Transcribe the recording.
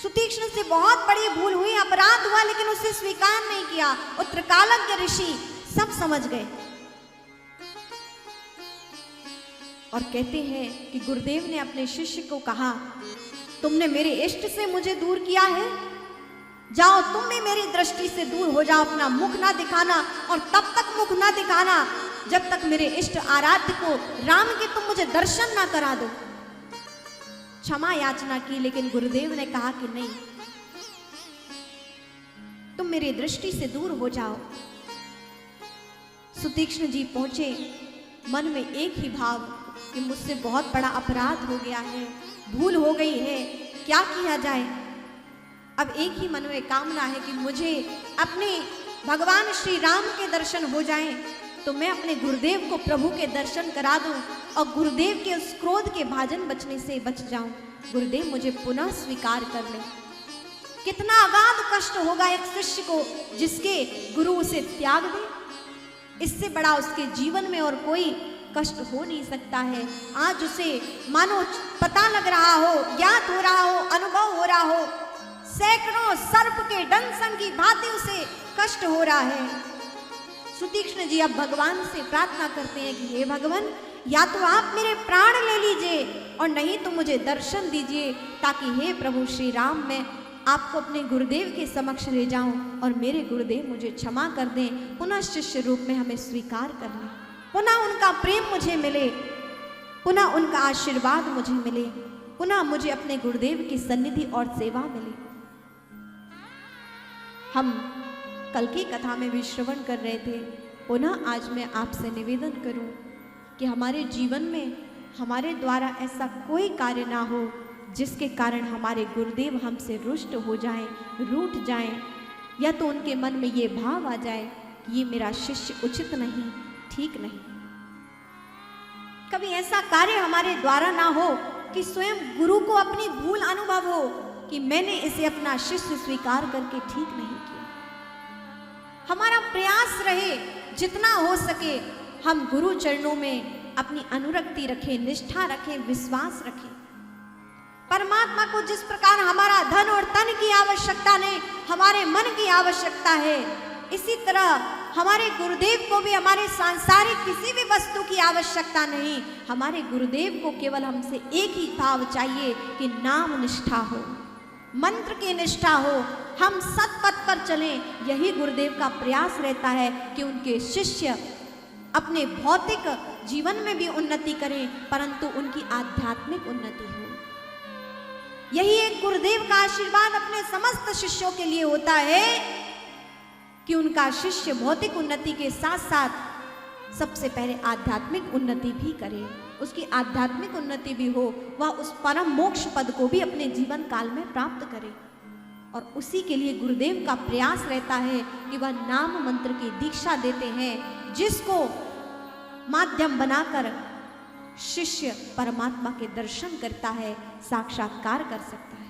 सुतीक्ष्ण से बहुत बड़ी भूल हुई, अपराध हुआ, लेकिन उसे स्वीकार नहीं किया। उत्तरकालज्ञ ऋषि सब समझ गए और कहते हैं कि गुरुदेव ने अपने शिष्य को कहा, तुमने मेरे इष्ट से मुझे दूर किया है, जाओ तुम भी मेरी दृष्टि से दूर हो जाओ, अपना मुख ना दिखाना, और तब तक मुख ना दिखाना जब तक मेरे इष्ट आराध्य को राम के तुम मुझे दर्शन ना करा दो। क्षमा याचना की, लेकिन गुरुदेव ने कहा कि नहीं, तुम मेरी दृष्टि से दूर हो जाओ। सुतीक्ष्ण जी पहुंचे, मन में एक ही भाव कि मुझसे बहुत बड़ा अपराध हो गया है, भूल हो गई है, क्या किया जाए। अब एक ही मन में कामना है कि मुझे अपने भगवान श्री राम के दर्शन हो जाएं, तो मैं अपने गुरुदेव को प्रभु के दर्शन करा दूं और गुरुदेव के उस क्रोध के भाजन बचने से बच जाऊं, गुरुदेव मुझे पुनः स्वीकार कर ले। कितना अगाध कष्ट होगा एक शिष्य को जिसके गुरु उसे त्याग दे। इससे बड़ा उसके जीवन में और कोई कष्ट हो नहीं सकता है। आज उसे मानो पता लग रहा हो, ज्ञात हो रहा हो, अनुभव हो रहा हो, सैकड़ों सर्प के डंसन की भांति उसे कष्ट हो रहा है। सुतीक्ष्ण जी अब भगवान से प्रार्थना करते हैं कि हे भगवान, या तो आप मेरे प्राण ले लीजिए और नहीं तो मुझे दर्शन दीजिए, ताकि हे प्रभु श्री राम मैं आपको अपने गुरुदेव के समक्ष ले जाऊं और मेरे गुरुदेव मुझे क्षमा कर दें, पुनः शिष्य रूप में हमें स्वीकार कर लें, पुनः उनका प्रेम मुझे मिले, पुनः उनका आशीर्वाद मुझे मिले, पुनः मुझे अपने गुरुदेव की सन्निधि और सेवा मिले। हम कल की कथा में भी श्रवण कर रहे थे, पुनः आज मैं आपसे निवेदन करूं कि हमारे जीवन में हमारे द्वारा ऐसा कोई कार्य ना हो जिसके कारण हमारे गुरुदेव हमसे रुष्ट हो जाएं, रूठ जाएं, या तो उनके मन में ये भाव आ जाए कि ये मेरा शिष्य उचित नहीं, ठीक नहीं। कभी ऐसा कार्य हमारे द्वारा ना हो कि स्वयं गुरु को अपनी भूल अनुभव हो कि मैंने इसे अपना शिष्य स्वीकार करके ठीक नहीं किया। हमारा प्रयास रहे जितना हो सके हम गुरु चरणों में अपनी अनुरक्ति रखें, निष्ठा रखें, विश्वास रखें। परमात्मा को जिस प्रकार हमारा धन और तन की आवश्यकता नहीं, हमारे मन की आवश्यकता है, इसी तरह हमारे गुरुदेव को भी हमारे सांसारिक किसी भी वस्तु की आवश्यकता नहीं। हमारे गुरुदेव को केवल हमसे एक ही भाव चाहिए कि नाम निष्ठा हो, मंत्र की निष्ठा हो, हम सत्पथ पर चलें। यही गुरुदेव का प्रयास रहता है कि उनके शिष्य अपने भौतिक जीवन में भी उन्नति करें, परंतु उनकी आध्यात्मिक उन्नति हो। यही एक गुरुदेव का आशीर्वाद अपने समस्त शिष्यों के लिए होता है कि उनका शिष्य भौतिक उन्नति के साथ साथ सबसे पहले आध्यात्मिक उन्नति भी करे, उसकी आध्यात्मिक उन्नति भी हो, वह उस परम मोक्ष पद को भी अपने जीवन काल में प्राप्त करे। और उसी के लिए गुरुदेव का प्रयास रहता है कि वह नाम मंत्र की दीक्षा देते हैं, जिसको माध्यम बनाकर शिष्य परमात्मा के दर्शन करता है, साक्षात्कार कर सकता है।